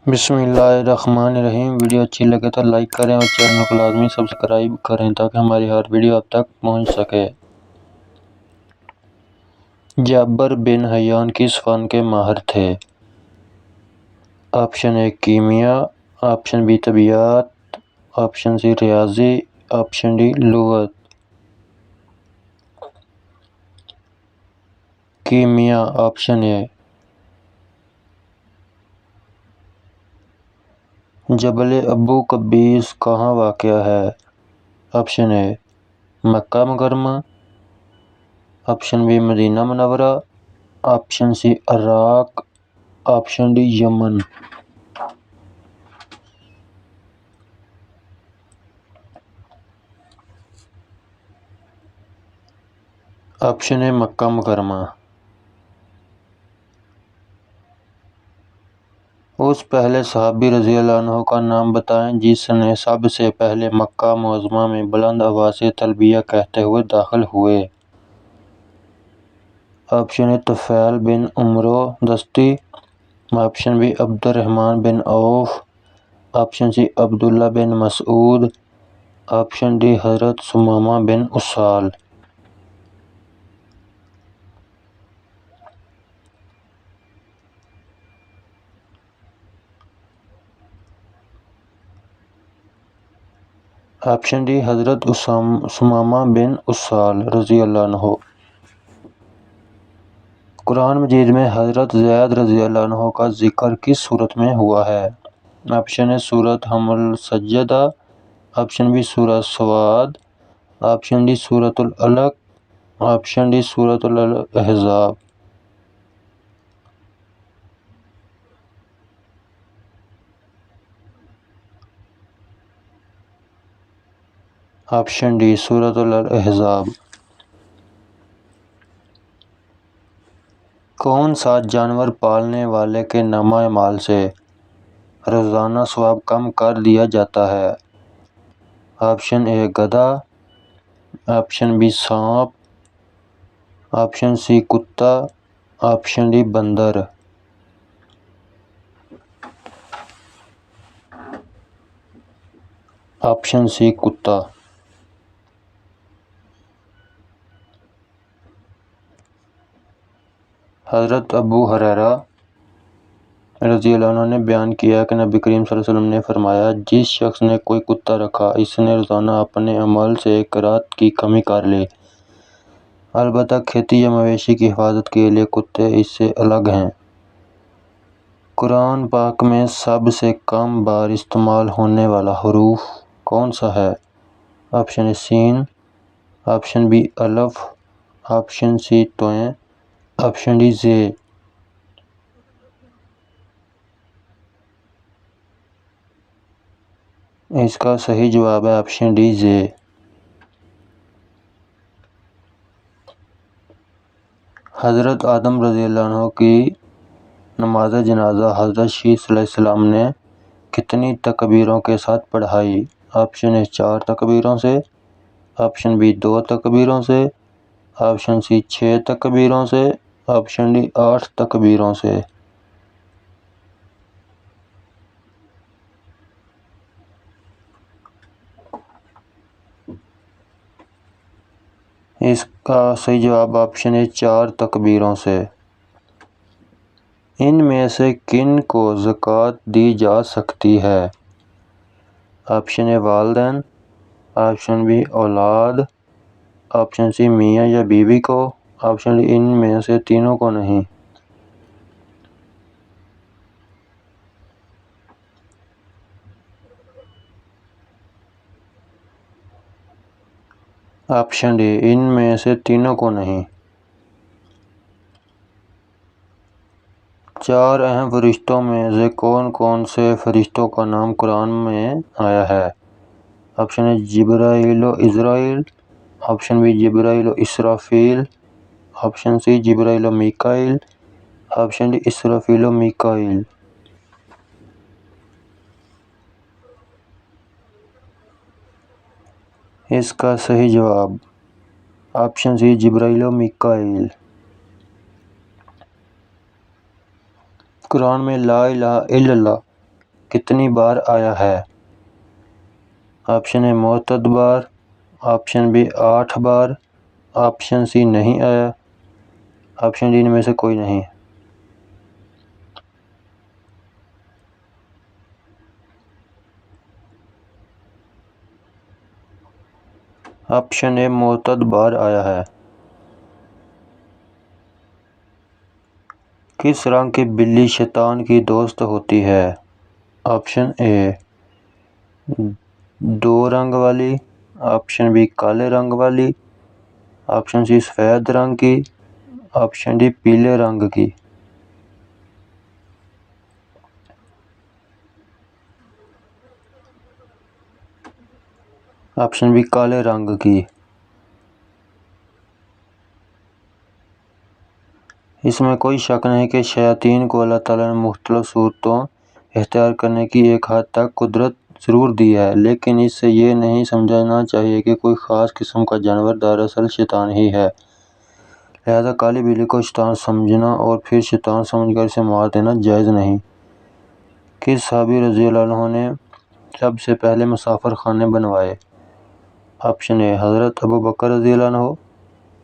بسم اللہ الرحمن الرحیم۔ ویڈیو اچھی لگے تو لائک کریں اور چینل کو لازمی سبسکرائب کریں تاکہ ہماری ہر ویڈیو آپ تک پہنچ سکے۔ جابر بن حیان کس فن کے ماہر تھے؟ آپشن اے کیمیا، آپشن بی طبیعیات، آپشن سی ریاضی، آپشن ڈی لغت۔ کیمیا، آپشن اے۔ جبل ابو قبیس کہاں واقع ہے؟ آپشن اے مکہ مکرمہ، option B Medina Munawwara, option C Iraq, option D Yemen. Option A Mecca Mukarrama. اس پہلے صحابی رضی اللہ عنہ کا نام بتائیں جس نے سب سے پہلے مکہ معظمہ میں بلند آواز سے تلبیہ کہتے ہوئے داخل ہوئے۔ آپشن اے طفیل بن عمرو دستی، آپشن بی عبد الرحمن بن عوف، آپشن سی عبداللہ بن مسعود، آپشن ڈی حضرت ثمامہ بن اسال۔ آپشن ڈی حضرت ثمامہ بن اسال رضی اللہ عنہ۔ قرآن مجید میں حضرت زید رضی اللہ عنہ کا ذکر کس سورت میں ہوا ہے؟ آپشن اے سورۃ حمل سجدہ، آپشن بی سورۃ سواد، آپشن ڈی سورۃ العلق، آپشن ڈی سورۃ الاحزاب۔ آپشن ڈی سورۃ الاحزاب۔ کون سا جانور پالنے والے کے نامہ اعمال سے روزانہ ثواب کم کر دیا جاتا ہے؟ آپشن اے گدھا، آپشن بی سانپ، آپشن سی کتا، آپشن ڈی بندر۔ آپشن سی کتا۔ حضرت ابو ہریرہ رضی اللہ عنہ نے بیان کیا کہ نبی کریم صلی اللہ علیہ وسلم نے فرمایا، جس شخص نے کوئی کتا رکھا اس نے روزانہ اپنے عمل سے ایک رات کی کمی کر لی۔ البتہ کھیتی یا مویشی کی حفاظت کے لیے کتے اس سے الگ ہیں۔ قرآن پاک میں سب سے کم بار استعمال ہونے والا حروف کون سا ہے؟ آپشن اے سین، آپشن بی الف، آپشن سی تویں، آپشن ڈی زے۔ اس کا صحیح جواب ہے آپشن ڈی زے۔ حضرت آدم رضی اللہ عنہ کی نماز جنازہ حضرت شیث علیہ السلام نے کتنی تکبیروں کے ساتھ پڑھائی؟ آپشن اے 4 تکبیروں سے، آپشن بی 2 تکبیروں سے، آپشن سی 6 تکبیروں سے، آپشن ڈی 8 تکبیروں سے۔ اس کا صحیح جواب آپشن ہے 4 تکبیروں سے۔ ان میں سے کن کو زکوٰۃ دی جا سکتی ہے؟ آپشن اے والدین، آپشن بی اولاد، آپشن سی میاں یا بیوی کو، آپشن ڈی ان میں سے تینوں کو نہیں۔ آپشن ڈی ان میں سے تینوں کو نہیں۔ 4 اہم فرشتوں میں سے کون کون سے فرشتوں کا نام قرآن میں آیا ہے؟ آپشن اے جبرائیل و اسرافیل، آپشن بی جبرائیل و اسرافیل، آپشن سی جبرائیل و میکائیل، آپشن ڈی اسرافیل و میکائیل۔ اس کا صحیح جواب آپشن سی جبرائیل و میکائیل۔ قرآن میں لا الہ الا اللہ کتنی بار آیا ہے؟ آپشن اے متعدد بار، آپشن بی 8 بار، آپشن سی نہیں آیا، آپشن ڈی ان میں سے کوئی نہیں۔ آپشن اے متعدد بار آیا ہے۔ کس رنگ کی بلی شیطان کی دوست ہوتی ہے؟ آپشن اے 2 رنگ والی، آپشن بی کالے رنگ والی، آپشن سی سفید رنگ کی، آپشن ڈی پیلے رنگ کی۔ آپشن بی کالے رنگ کی۔ اس میں کوئی شک نہیں کہ شیاطین کو اللہ تعالیٰ نے مختلف صورتوں اختیار کرنے کی ایک حد تک قدرت ضرور دی ہے، لیکن اس سے یہ نہیں سمجھنا چاہیے کہ کوئی خاص قسم کا جانور دراصل شیطان ہی ہے۔ لہذا کالی بلی کو شیطان سمجھنا اور پھر شیطان سمجھ کر اسے مار دینا جائز نہیں۔ کس صحابی رضی اللہ عنہ نے سب سے پہلے مسافر خانے بنوائے؟ آپشن اے حضرت ابوبکر رضی اللہ عنہ،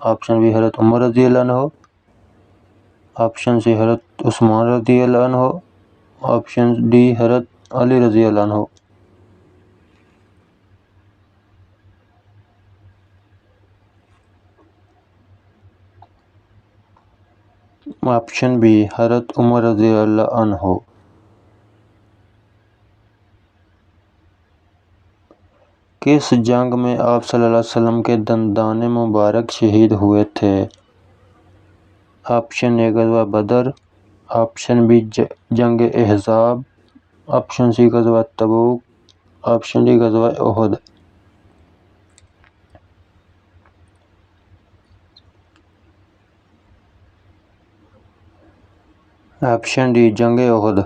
آپشن بی حضرت عمر رضی اللہ عنہ، آپشن سی حضرت عثمان رضی اللہ عنہ، آپشن ڈی حضرت علی رضی اللہ عنہ۔ آپشن بی حضرت عمر رضی اللہ عنہ۔ کس جنگ میں آپ صلی اللہ علیہ وسلم کے دندان مبارک شہید ہوئے تھے؟ آپشن اے غزوہ بدر، آپشن بی جنگ احزاب، آپشن سی غزوہ تبوک، آپشن ڈی غزوہ احد۔ آپشن ڈی جنگ احد۔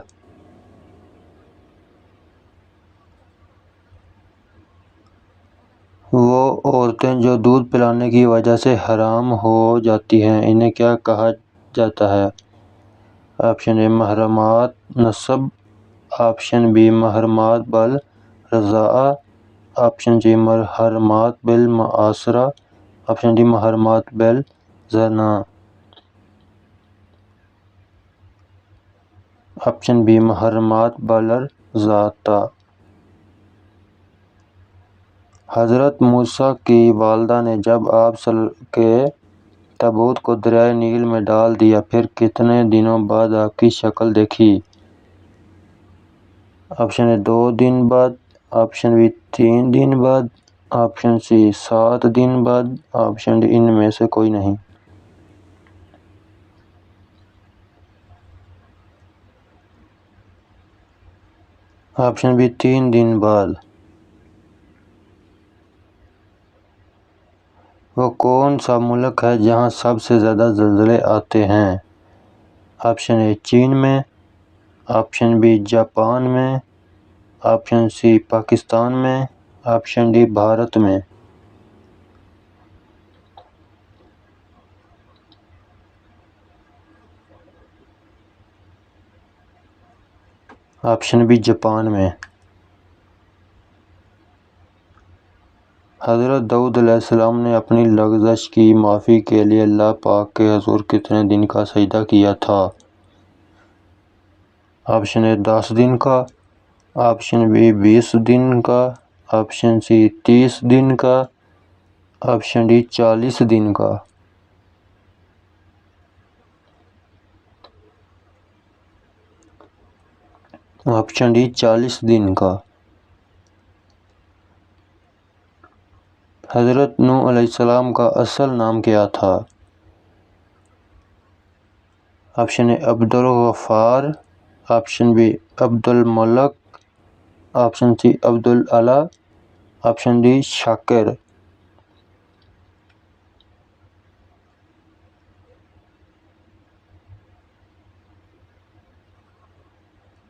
وہ عورتیں جو دودھ پلانے کی وجہ سے حرام ہو جاتی ہیں انہیں کیا کہا جاتا ہے؟ آپشن اے محرمات نسب، آپشن بی محرمات بالرضاعہ، آپشن سی محرمات بالمعاشرہ، آپشن ڈی محرمات بالزنا۔ آپشن بی محرمات بالرضاعہ۔ حضرت موسیٰ کی والدہ نے جب آپ کے تابوت کو دریائے نیل میں ڈال دیا پھر کتنے دنوں بعد آپ کی شکل دیکھی؟ آپشن اے 2 دن بعد، آپشن بی 3 دن بعد، آپشن سی 7 دن بعد، آپشن ڈی ان میں سے کوئی نہیں۔ آپشن بی 3 دن بعد۔ وہ کون سا ملک ہے جہاں سب سے زیادہ زلزلے آتے ہیں؟ آپشن اے چین میں، آپشن بی جاپان میں، آپشن سی پاکستان میں، آپشن ڈی بھارت میں۔ آپشن بی جاپان میں۔ حضرت داؤد علیہ السلام نے اپنی لغزش کی معافی کے لیے اللہ پاک کے حضور کتنے دن کا سجدہ کیا تھا؟ آپشن اے 10 دن کا، آپشن بی 20 دن کا، آپشن سی 30 دن کا، آپشن ڈی 40 دن کا۔ آپشن ڈی 40 دن کا۔ حضرت نوح علیہ السلام کا اصل نام کیا تھا؟ آپشن اے عبد الغفار، آپشن بی عبد الملک، آپشن سی عبد العلا، آپشن ڈی شاکر۔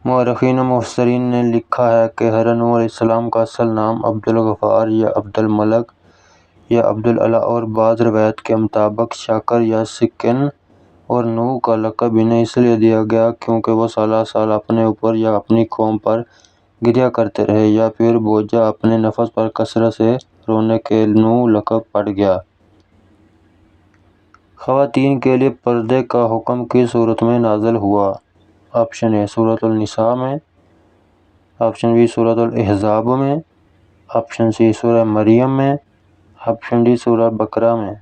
مورخین و مفسرین نے لکھا ہے کہ حضرت نوح علیہ السلام کا اصل نام عبد الغفار یا عبد الملک یا عبد العلا اور بعض روایات کے مطابق شاکر یا سکن اور نوح کا لقب انہیں اس لیے دیا گیا کیونکہ وہ سالہ سال اپنے اوپر یا اپنی قوم پر گریا کرتے رہے یا پھر بوجھا اپنے نفس پر کثرت سے رونے کے نوح لقب پڑ گیا۔ خواتین کے لیے پردے کا حکم کس صورت میں نازل ہوا؟ آپشن اے سورۃ النساء میں، آپشن بی سورۃ الاحزاب میں، آپشن سی سورہ مریم میں، آپشن ڈی سورہ بقرہ میں۔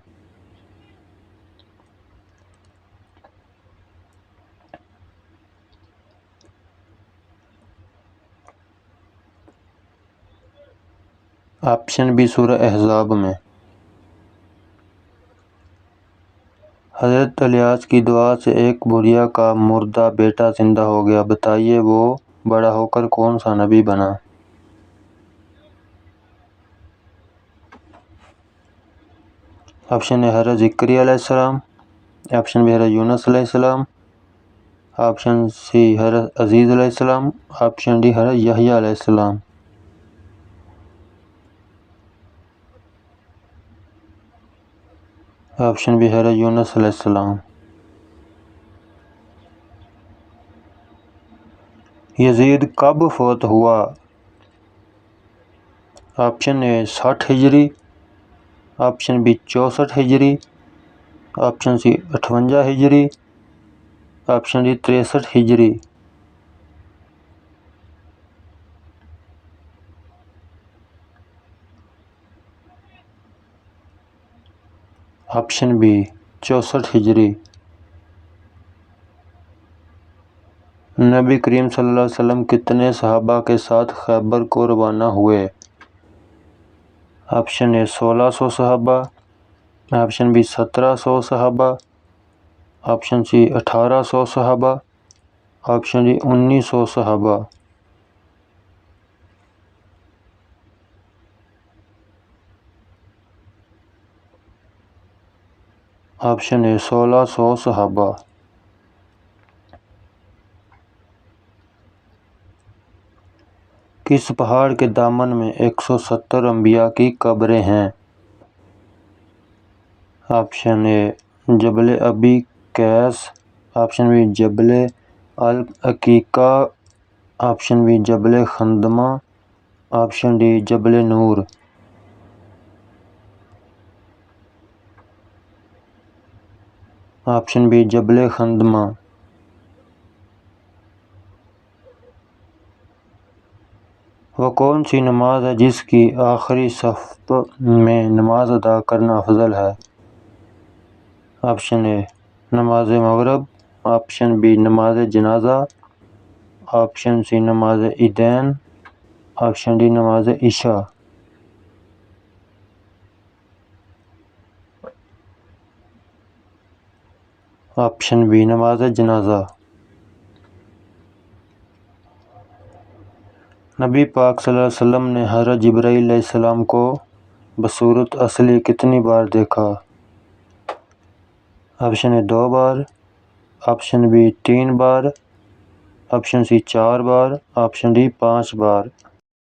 آپشن بی سورہ احزاب میں۔ حضرت الیاس کی دعا سے ایک بڑھیا کا مردہ بیٹا زندہ ہو گیا، بتائیے وہ بڑا ہو کر کون سا نبی بنا؟ آپشن اے حضرت زکریا علیہ السلام، آپشن بی حضرت یونس علیہ السلام، آپشن سی حضرت عزیز علیہ السلام، آپشن ڈی حضرت یحییٰ علیہ السلام۔ آپشن بی حضرت یونس علیہ السلام۔ یزید کب فوت ہوا؟ آپشن اے 60 ہجری، آپشن بی 64 ہجری، آپشن سی 58 ہجری، آپشن ڈی 63 ہجری۔ آپشن بی 64 ہجری۔ نبی کریم صلی اللہ علیہ وسلم کتنے صحابہ کے ساتھ خیبر کو روانہ ہوئے؟ آپشن اے 1600 صحابہ، آپشن بی 1700 صحابہ، آپشن سی 1800 صحابہ، آپشن ڈی 1900 صحابہ۔ آپشن اے 1600 صحابہ۔ کس پہاڑ کے دامن میں 170 انبیاء کی قبریں ہیں؟ آپشن اے جبل ابی قیس، آپشن بی جبل العقیقہ، آپشن بی جبل خندمہ، آپشن ڈی جبل نور۔ آپشن بی جبل خندمہ۔ وہ کون سی نماز ہے جس کی آخری صف میں نماز ادا کرنا افضل ہے؟ آپشن اے نماز مغرب، آپشن بی نماز جنازہ، آپشن سی نماز عیدین، آپشن ڈی نماز عشاء۔ آپشن بی نماز جنازہ۔ نبی پاک صلی اللہ علیہ وسلم نے حضرت جبرائیل علیہ السلام کو بصورت اصلی کتنی بار دیکھا؟ آپشن اے 2 بار، آپشن بی 3 بار، آپشن سی 4 بار، آپشن ڈی 5 بار۔